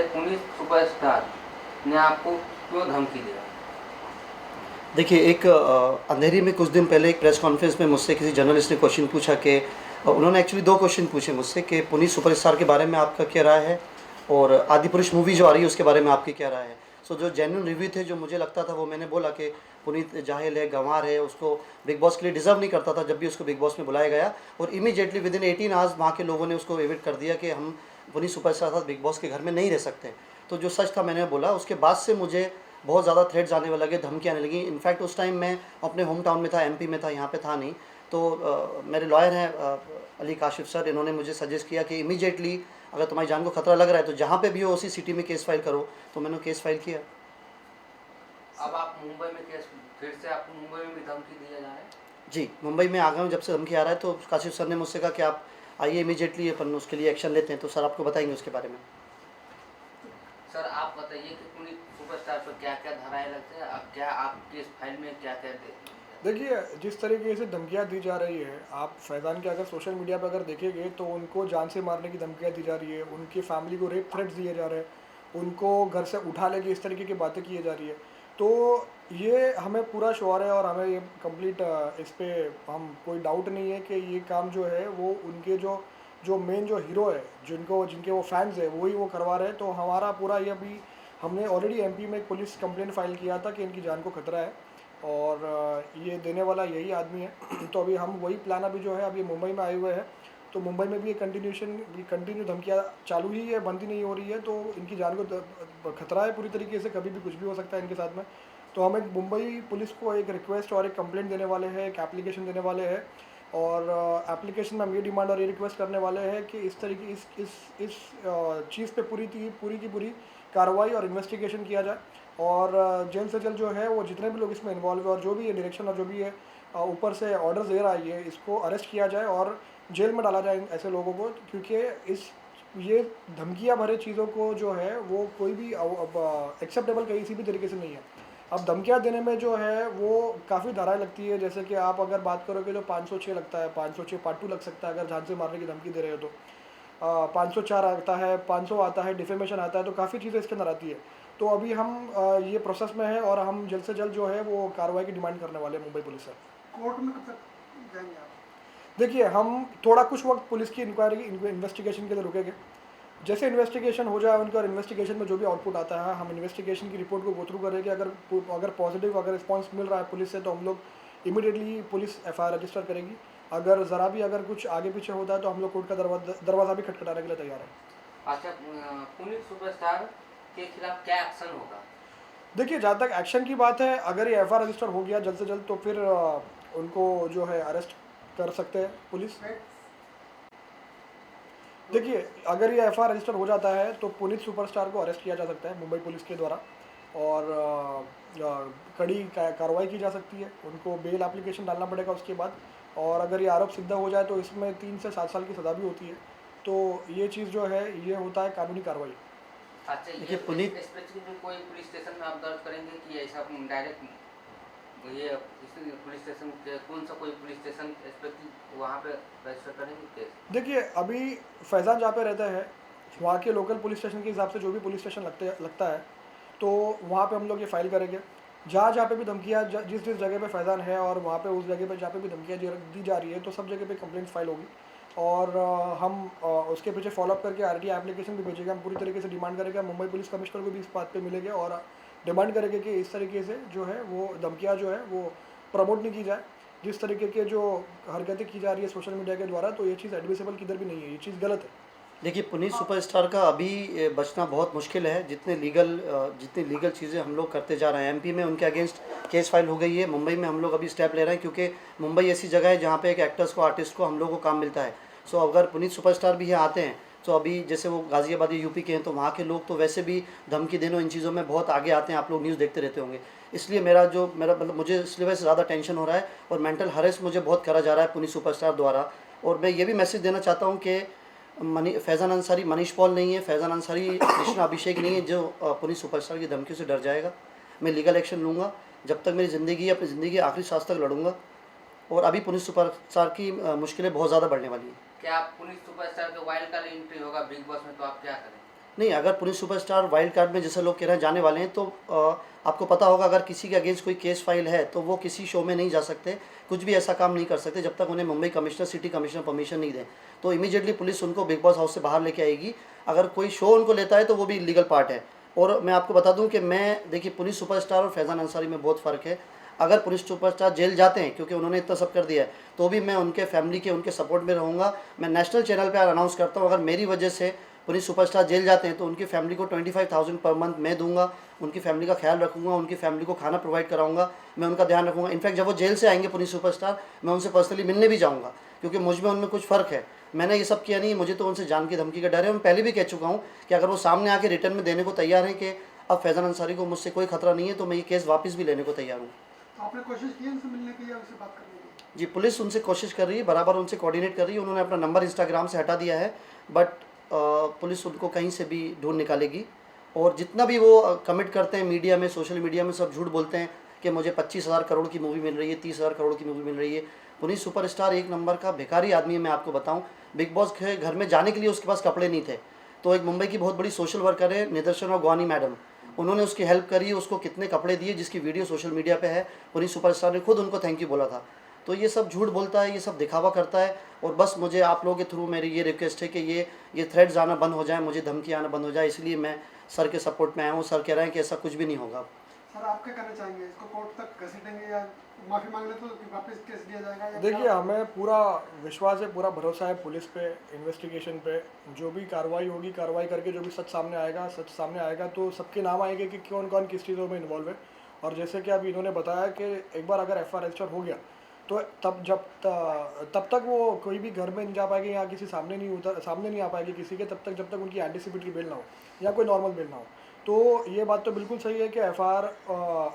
है पुनीत सुपरस्टार ने आपको क्यों धमकी दिया? देखिए, एक अंधेरी में कुछ दिन पहले एक प्रेस कॉन्फ्रेंस में मुझसे किसी जर्नलिस्ट ने क्वेश्चन पूछा कि उन्होंने एक्चुअली 2 क्वेश्चन पूछे मुझसे कि पुनीत सुपरस्टार के बारे में आपका क्या राय है और आदिपुरुष मूवी जो आ रही है उसके बारे में आपकी क्या राय है। सो जो जेन्युइन रिव्यू थे, जो मुझे लगता था, वो मैंने बोला कि पुनीत जाहिल है, गंवार है, उसको बिग बॉस के लिए डिज़र्व नहीं करता था जब भी उसको बिग बॉस में बुलाया गया। और इमीडिएटली विदिन 18 आवर्स वहाँ के लोगों ने उसको एविट कर दिया कि हम पुनीत सुपरस्टार साथ बिग बॉस के घर में नहीं रह सकते। तो जो सच था मैंने बोला। उसके बाद से मुझे बहुत ज़्यादा थ्रेड्स आने लगे, धमकियाँ आने लगी। इनफैक्ट उस टाइम मैं अपने होम टाउन में था, एमपी में था, यहाँ पे था नहीं। तो मेरे लॉयर हैं अली काशिफ सर, इन्होंने मुझे सजेस्ट किया कि इमीडिएटली अगर तुम्हारी जान को खतरा लग रहा है तो जहाँ पे भी हो उसी सिटी में केस फाइल करो। तो मैंने केस फाइल किया। अब आप मुंबई में केस, फिर से आपको मुंबई में भी धमकी दिया जा रहा है? जी, मुंबई में आ गया हूँ। जब से धमकी आ रहा है तो काशिफ सर ने मुझसे कहा कि आप आइए इमीडिएटली, अपन उसके लिए एक्शन लेते हैं। तो सर आपको बताएंगे उसके बारे में। सर आप बताइए कि पुनीत सुपरस्टार पर क्या क्या धाराएं लगते हैं, अब क्या आपकी इस फाइल में क्या क्या देखिए, जिस तरीके से धमकियाँ दी जा रही है, आप फैज़ान के अगर सोशल मीडिया पर अगर देखेंगे तो उनको जान से मारने की धमकियाँ दी जा रही है, उनकी फैमिली को रेप थ्रेट्स दिए जा रहे हैं, उनको घर से उठा लेके इस तरीके की बातें की जा रही है। तो ये हमें पूरा श्योर है और हमें ये कंप्लीट इस पे हम कोई डाउट नहीं है कि ये काम जो है वो उनके जो जो मेन जो हीरो है, जिनको जिनके वो फैंस है, वही वो करवा रहे हैं। तो हमारा पूरा ये अभी हमने ऑलरेडी एमपी में एक पुलिस कंप्लेंट फाइल किया था कि इनकी जान को खतरा है और ये देने वाला यही आदमी है। तो अभी हम वही प्लान अभी जो है अभी मुंबई में आए हुए हैं। तो मुंबई में भी ये कंटिन्यू धमकियाँ चालू ही है, बंद ही नहीं हो रही है। तो इनकी जान को खतरा है पूरी तरीके से, कभी भी कुछ भी हो सकता है इनके साथ में। तो हम एक मुंबई पुलिस को एक रिक्वेस्ट और एक कंप्लेंट देने वाले हैं, एक एप्लीकेशन देने वाले हैं। और एप्लीकेशन में हम ये डिमांड और ये रिक्वेस्ट करने वाले हैं कि इस तरीके इस चीज़ पे पूरी की पूरी कार्रवाई और इन्वेस्टिगेशन किया जाए और जल्द से जल्द जो है वो जितने भी लोग इसमें इन्वॉल्व है और जो भी ये डायरेक्शन और जो भी है ऊपर से ऑर्डर्स दे रहा है, ये इसको अरेस्ट किया जाए और जेल में डाला जाए ऐसे लोगों को। क्योंकि ये धमकियाँ भरे चीज़ों को जो है वो कोई भी एक्सेप्टेबल किसी भी तरीके से नहीं है। अब धमकियाँ देने में जो है वो काफ़ी धाराएं लगती है, जैसे कि आप अगर बात करोगे जो 506 लगता है, 506 पार्ट 2 लग सकता है अगर जान से मारने की धमकी दे रहे हो तो। 504 आता है, 500 आता है, डिफेमेशन आता है। तो काफ़ी चीज़ें इसके अंदर आती है। तो अभी हम ये प्रोसेस में है और हम जल्द से जल्द जो है वो कार्रवाई की डिमांड करने वाले हैं मुंबई पुलिस से। कोर्ट में कब तक जाएंगे आप? देखिए, हम थोड़ा कुछ वक्त पुलिस की इंक्वायरी इन्वेस्टिगेशन के लिए रुकेंगे। जैसे इन्वेस्टिगेशन हो जाए उनका और इन्वेस्टिगेशन में जो भी आउटपुट आता है, हम इन्वेस्टिगेशन की रिपोर्ट को गो थ्रू करेंगे। अगर पॉजिटिव अगर रिस्पांस मिल रहा है पुलिस से तो हम लोग इमीडिएटली पुलिस एफआईआर रजिस्टर करेगी। अगर ज़रा भी अगर कुछ आगे पीछे होता है तो हम लोग कोर्ट का दरवाज़ा भी खटखटाने के लिए तैयार है। अच्छा, पुनीत सुपरस्टार के खिलाफ क्या एक्शन होगा? देखिए, जहाँ तक एक्शन की बात है, अगर ये एफआईआर रजिस्टर हो गया जल्द से जल्द तो फिर उनको जो है अरेस्ट कर सकते हैं पुलिस। देखिए, अगर ये एफआईआर रजिस्टर हो जाता है तो पुनीत सुपरस्टार को अरेस्ट किया जा सकता है मुंबई पुलिस के द्वारा और कड़ी कार्रवाई की जा सकती है। उनको बेल एप्लीकेशन डालना पड़ेगा उसके बाद। और अगर ये आरोप सिद्ध हो जाए तो इसमें 3 से 7 साल की सज़ा भी होती है। तो ये चीज़ जो है ये होता है कानूनी कार्रवाई। अच्छा, ये पुलिस स्पेसिफिक में कोई पुलिस स्टेशन में आप दर्ज करेंगे कि ऐसा डायरेक्ट ये पुलिस स्टेशन कौन सा कोई पुलिस स्टेशन स्पेसिफिक वहाँ पे रजिस्टर करेंगे केस? देखिए, अभी फैज़ान जहाँ पे रहता है वहाँ के लोकल पुलिस स्टेशन के हिसाब से जो भी पुलिस स्टेशन लगता है तो वहाँ पे हम लोग ये फाइल करेंगे। जहाँ पे भी धमकियाँ जिस जगह पे फैज़ान है और वहाँ पे उस जगह पे जहाँ पे भी धमकियाँ दी जा रही है तो सब जगह पे कंप्लेंट फाइल होगी और हम उसके पीछे फॉलोअप करके आरटीआई एप्लीकेशन भी भेजेंगे। हम पूरी तरीके से डिमांड करेंगे, मुंबई पुलिस कमिश्नर को भी इस बात पे मिलेंगे और डिमांड करेंगे कि इस तरीके से जो है वो धमकियाँ जो है वो प्रमोट नहीं की जाए। जिस तरीके के जो हरकतें की जा रही है सोशल मीडिया के द्वारा, तो ये चीज़ एडमिसिबल किधर भी नहीं है, ये चीज़ गलत है। देखिए, पुनीत सुपरस्टार का अभी बचना बहुत मुश्किल है। जितनी लीगल चीज़ें हम लोग करते जा रहे हैं, एमपी में उनके अगेंस्ट केस फाइल हो गई है, मुंबई में हम लोग अभी स्टेप ले रहे हैं क्योंकि मुंबई ऐसी जगह है जहाँ पे एक एक्टर्स को, आर्टिस्ट को हम लोग को काम मिलता है। सो अगर पुनीत सुपरस्टार भी यहाँ आते हैं तो अभी जैसे वो गाज़ियाबाद यूपी के हैं तो वहाँ के लोग तो वैसे भी धमकी देने इन चीज़ों में बहुत आगे आते हैं। आप लोग न्यूज़ देखते रहते होंगे। इसलिए मेरा मतलब मुझे इसलिए वजह से ज़्यादा टेंशन हो रहा है और मेंटल हरेस मुझे बहुत करा जा रहा है पुनीत सुपरस्टार द्वारा। और मैं ये भी मैसेज देना चाहता हूँ कि फैज़ान अंसारी मनीष पॉल नहीं है, फैज़ान अंसारी कृष्णा अभिषेक नहीं है जो पुनीत सुपरस्टार की धमकियों से डर जाएगा। मैं लीगल एक्शन लूँगा जब तक मेरी ज़िंदगी है, अपनी ज़िंदगी आखिरी सांस तक लड़ूंगा। और अभी पुनीत सुपरस्टार की मुश्किलें बहुत ज़्यादा बढ़ने वाली हैं। क्या आप पुनीत सुपरस्टार के वाइल्ड कार्ड एंट्री होगा बिग बॉस में तो आप क्या करें? नहीं, अगर पुलिस सुपरस्टार वाइल्ड कार्ड में जैसे लोग कह रहे हैं जाने वाले हैं, तो आपको पता होगा अगर किसी के अगेंस्ट कोई केस फाइल है तो वो किसी शो में नहीं जा सकते, कुछ भी ऐसा काम नहीं कर सकते जब तक उन्हें Mumbai commissioner, city commissioner permission नहीं दें। तो इमीडिएटली पुलिस उनको बिग बॉस हाउस से बाहर लेके आएगी। अगर कोई शो उनको लेता है तो वो भी लीगल पार्ट है। और मैं आपको बता दूं कि देखिए, पुलिस सुपरस्टार और फैज़ान अंसारी में बहुत फ़र्क है। अगर पुलिस सुपरस्टार जेल जाते हैं क्योंकि उन्होंने इतना सब कर दिया है, तो भी मैं उनके फैमिली के, उनके सपोर्ट में रहूँगा। मैं नेशनल चैनल पर अनाउंस करता हूँ, अगर मेरी वजह से पुलिस सुपरस्टार जेल जाते हैं तो उनकी फैमिली को 25,000 पर मंथ मैं दूंगा, उनकी फैमिली का ख्याल रखूंगा, उनकी फैमिली को खाना प्रोवाइड कराऊंगा, मैं उनका ध्यान रखूंगा। इनफैक्ट जब वो जेल से आएंगे पुलिस सुपरस्टार, मैं उनसे पर्सनली मिलने भी जाऊंगा, क्योंकि मुझ में उनमें कुछ फ़र्क है। मैंने ये सब किया नहीं, मुझे तो उनसे जान की धमकी का डर है। मैं पहले भी कह चुका हूँ कि अगर वो सामने आके रिटर्न में देने को तैयार हैं कि अब फैज़ान अंसारी को मुझसे कोई खतरा नहीं है, तो मैं ये केस वापस भी लेने को तैयार हूँ। तो आपने कोशिश की है उनसे मिलने की या उनसे बात करने की? जी, पुलिस उनसे कोशिश कर रही है, बराबर उनसे कोऑर्डिनेट कर रही है। उन्होंने अपना नंबर इंस्टाग्राम से हटा दिया है, बट पुलिस उनको कहीं से भी ढूंढ निकालेगी। और जितना भी वो कमिट करते हैं मीडिया में, सोशल मीडिया में, सब झूठ बोलते हैं कि मुझे 25,000 करोड़ की मूवी मिल रही है, 30,000 करोड़ की मूवी मिल रही है। पुलिस सुपरस्टार एक नंबर का भिखारी आदमी है। मैं आपको बताऊं, बिग बॉस के घर में जाने के लिए उसके पास कपड़े नहीं थे, तो एक मुंबई की बहुत बड़ी सोशल वर्कर है निदर्शन और ग्वानी मैडम, उन्होंने उसकी हेल्प करी, उसको कितने कपड़े दिए, जिसकी वीडियो सोशल मीडिया पे है। पुलिस सुपरस्टार ने खुद उनको थैंक यू बोला था। तो ये सब झूठ बोलता है, ये सब दिखावा करता है। और बस मुझे आप लोगों के थ्रू मेरी ये रिक्वेस्ट है कि ये थ्रेड्स आना बंद हो जाए, मुझे धमकी आना बंद हो जाए। इसलिए मैं सर के सपोर्ट में आया हूँ। सर कह रहे हैं कि ऐसा कुछ भी नहीं होगा। सर आप क्या करना चाहेंगे? इसको कोर्ट तक घसीटेंगे या माफ़ी मांग ले तो वापस केस दिया जाएगा या देखिए, क्या? हमें पूरा विश्वास है, पूरा भरोसा है पुलिस पे, इन्वेस्टिगेशन पे। जो भी कार्रवाई होगी, कार्रवाई करके जो भी सच सामने आएगा तो सबके नाम आएंगे कि कौन कौन किस चीज़ों में इन्वॉल्व है। और जैसे कि अभी इन्होंने बताया कि एक बार अगर FIR रजिस्टर हो गया तो तब तक वो कोई भी घर में नहीं जा पाएगी या किसी सामने नहीं आ पाएगी किसी के, तब तक जब तक उनकी एंटीसिपेटरी बेल ना हो या कोई नॉर्मल बेल ना हो। तो ये बात तो बिल्कुल सही है कि FIR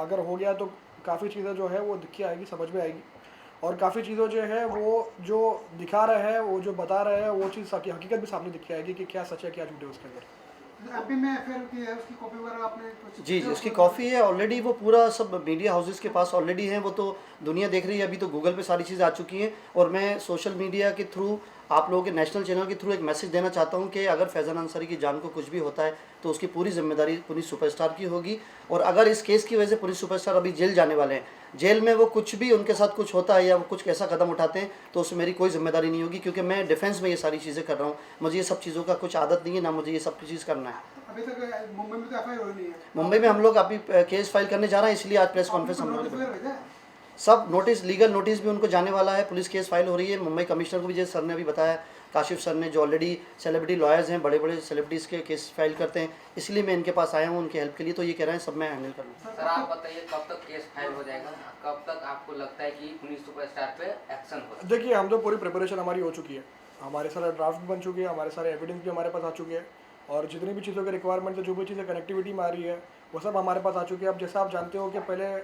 अगर हो गया तो काफ़ी चीज़ें जो है वो दिख के आएगी, समझ में आएगी। और काफ़ी चीज़ें जो है वो जो दिखा रहे हैं, वो जो बता रहे हैं, वो चीज़ हकीकत भी सामने दिख के आएगी कि क्या सच है क्या झूठ है उसके अंदर। MP में FIR की है, उसकी कॉपी वगैरह आपने कुछ? जी, उसकी कॉफ़ी है ऑलरेडी, वो पूरा सब मीडिया हाउसेस के पास ऑलरेडी है। वो तो दुनिया देख रही है, अभी तो गूगल पे सारी चीज़ें आ चुकी हैं। और मैं सोशल मीडिया के थ्रू, आप लोगों के नेशनल चैनल के थ्रू एक मैसेज देना चाहता हूं कि अगर फैज़ान अंसारी की जान को कुछ भी होता है तो उसकी पूरी जिम्मेदारी पुलिस सुपरस्टार की होगी। और अगर इस केस की वजह से पुलिस सुपरस्टार अभी जेल जाने वाले हैं, जेल में वो कुछ भी उनके साथ कुछ होता है या वो कुछ ऐसा कदम उठाते हैं तो उसमें मेरी कोई जिम्मेदारी नहीं होगी, क्योंकि मैं डिफेंस में ये सारी चीज़ें कर रहा हूँ। मुझे ये सब चीज़ों का कुछ आदत नहीं है, ना मुझे ये सब चीज़ करना है। अभी तक मुंबई में तो FIR हुई नहीं है। मुंबई में हम लोग अभी केस फाइल करने जा रहे हैं, इसलिए आज प्रेस कॉन्फ्रेंस हम लोगों ने नोटिस भेजा है? सब नोटिस, लीगल नोटिस भी उनको जाने वाला है। पुलिस केस फाइल हो रही है। मुंबई कमिश्नर को भी जैसे सर ने अभी बताया, काशिफ सर ने, जो ऑलरेडी सेलिब्रिटी लॉयर्स हैं, बड़े बड़े सेलिब्रिटीज़ के केस फाइल करते हैं, इसलिए मैं इनके पास आया हूँ उनकी हेल्प के लिए। तो ये कह रहे हैं सब मैं हैंडल कर लूँ। सर आप बताइए कब तक केस फाइल हो जाएगा, कब तक आपको लगता है कि पुलिस सुपरस्टार पे एक्शन होगा? देखिए, हम तो पूरी प्रिपरेशन हमारी हो चुकी है, हमारे सारे ड्राफ्ट बन चुके हैं, हमारे सारे एविडेंस भी हमारे पास आ चुके हैं। और जितनी भी चीज़ों के रिक्वायरमेंट है, जो भी चीज़ें कनेक्टिविटी में आ रही है, वो सब हमारे पास आ चुकी है। अब जैसा आप जानते हो कि पहले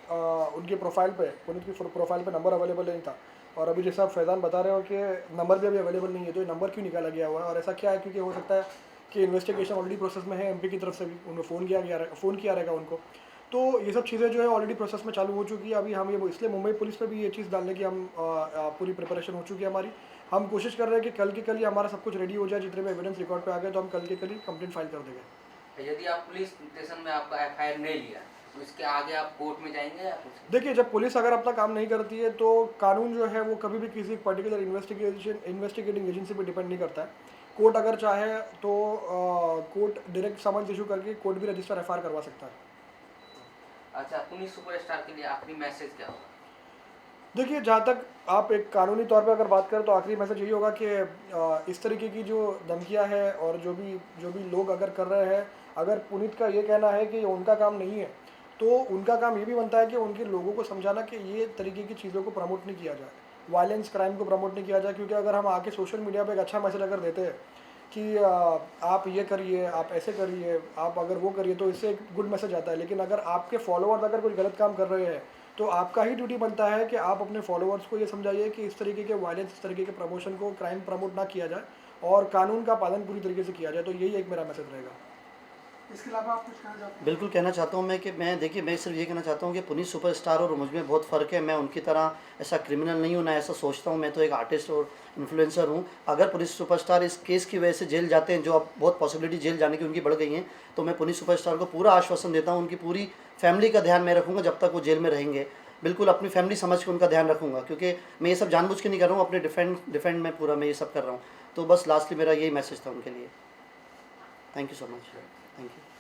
उनकी प्रोफाइल पे, पुनीत की प्रोफाइल पे नंबर अवेलेबल नहीं था, और अभी जैसा आप फैज़ान बता रहे हो कि नंबर भी अभी अवेलेबल नहीं है, तो ये नंबर क्यों निकाला गया हुआ है? और ऐसा क्या है? क्योंकि हो सकता है कि इन्वेस्टिगेशन ऑलरेडी प्रोसेस में है, MP की तरफ से भी उन्हें फ़ोन किया रहेगा उनको। तो ये सब चीज़ें जो है ऑलरेडी प्रोसेस में चालू हो चुकी है। अभी हम ये इसलिए मुंबई पुलिस पे भी ये चीज़ डालने की हम पूरी प्रिपरेशन हो चुकी है हमारी। हम कोशिश कर रहे हैं कि कल के कल ही हमारा सब कुछ रेडी हो जाए। जितने भी एविडेंस रिकॉर्ड पे आ गए तो हम कल के कल ही कंप्लेंट फाइल कर देंगे। यदि आप पुलिस स्टेशन में आपका FIR नहीं लिया तो इसके आगे आप कोर्ट में जाएंगे या कुछ? देखिए, जब पुलिस अगर अपना काम नहीं करती है तो कानून जो है वो कभी भी किसी पर्टिकुलर इन्वेस्टिगेटिंग एजेंसी पे डिपेंड नहीं करता है। कोर्ट अगर चाहे तो कोर्ट डायरेक्ट समन्स इशू करके कोर्ट भी रजिस्टर FIR करवा सकता है। अच्छा, पुलिस सुपरस्टार के लिए आखिरी मैसेज क्या होगा? देखिए, जहाँ तक आप एक कानूनी तौर पे अगर बात करें तो आखिरी मैसेज यही होगा कि इस तरीके की जो धमकियाँ हैं और जो भी लोग अगर कर रहे हैं, अगर पुनीत का ये कहना है कि ये उनका काम नहीं है, तो उनका काम ये भी बनता है कि उनके लोगों को समझाना कि ये तरीके की चीज़ों को प्रमोट नहीं किया जाए, वायलेंस क्राइम को प्रमोट नहीं किया जाए। क्योंकि अगर हम आके सोशल मीडिया पे एक अच्छा मैसेज अगर देते हैं कि आप ये करिए, आप ऐसे करिए, आप अगर वो करिए, तो इससे एक गुड मैसेज आता है। लेकिन अगर आपके फॉलोअर्स अगर कुछ गलत काम कर रहे हैं तो आपका ही ड्यूटी बनता है कि आप अपने फॉलोअर्स को ये समझाइए कि इस तरीके के वायलेंस, इस तरीके के प्रमोशन को, क्राइम प्रमोट ना किया जाए और कानून का पालन पूरी तरीके से किया जाए। तो यही एक मेरा मैसेज रहेगा। इसके अलावा आप कुछ कहना चाहते हैं? बिल्कुल कहना चाहता हूँ मैं कि देखिए मैं सिर्फ ये कहना चाहता हूँ कि पुनीत सुपरस्टार और मुझ में बहुत फ़र्क है। मैं उनकी तरह ऐसा क्रिमिनल नहीं हूँ, ना ऐसा सोचता हूँ। मैं तो एक आर्टिस्ट और इन्फ्लुएंसर हूँ। अगर पुनीत सुपरस्टार इस केस की वजह से जेल जाते हैं, जो अब बहुत पॉसिबिलिटी जेल जाने की उनकी बढ़ गई हैं, तो मैं पुनीत सुपरस्टार को पूरा आश्वासन देता हूँ, उनकी पूरी फैमिली का ध्यान मैं रखूँगा जब तक वो जेल में रहेंगे। बिल्कुल अपनी फैमिली समझ के उनका ध्यान रखूँगा, क्योंकि मैं ये सब जानबूझ के नहीं कर रहा हूँ, अपने डिफेंड में पूरा मैं ये सब कर रहा हूँ। तो बस लास्टली मेरा यही मैसेज था उनके लिए। Thank you so much. Thank you.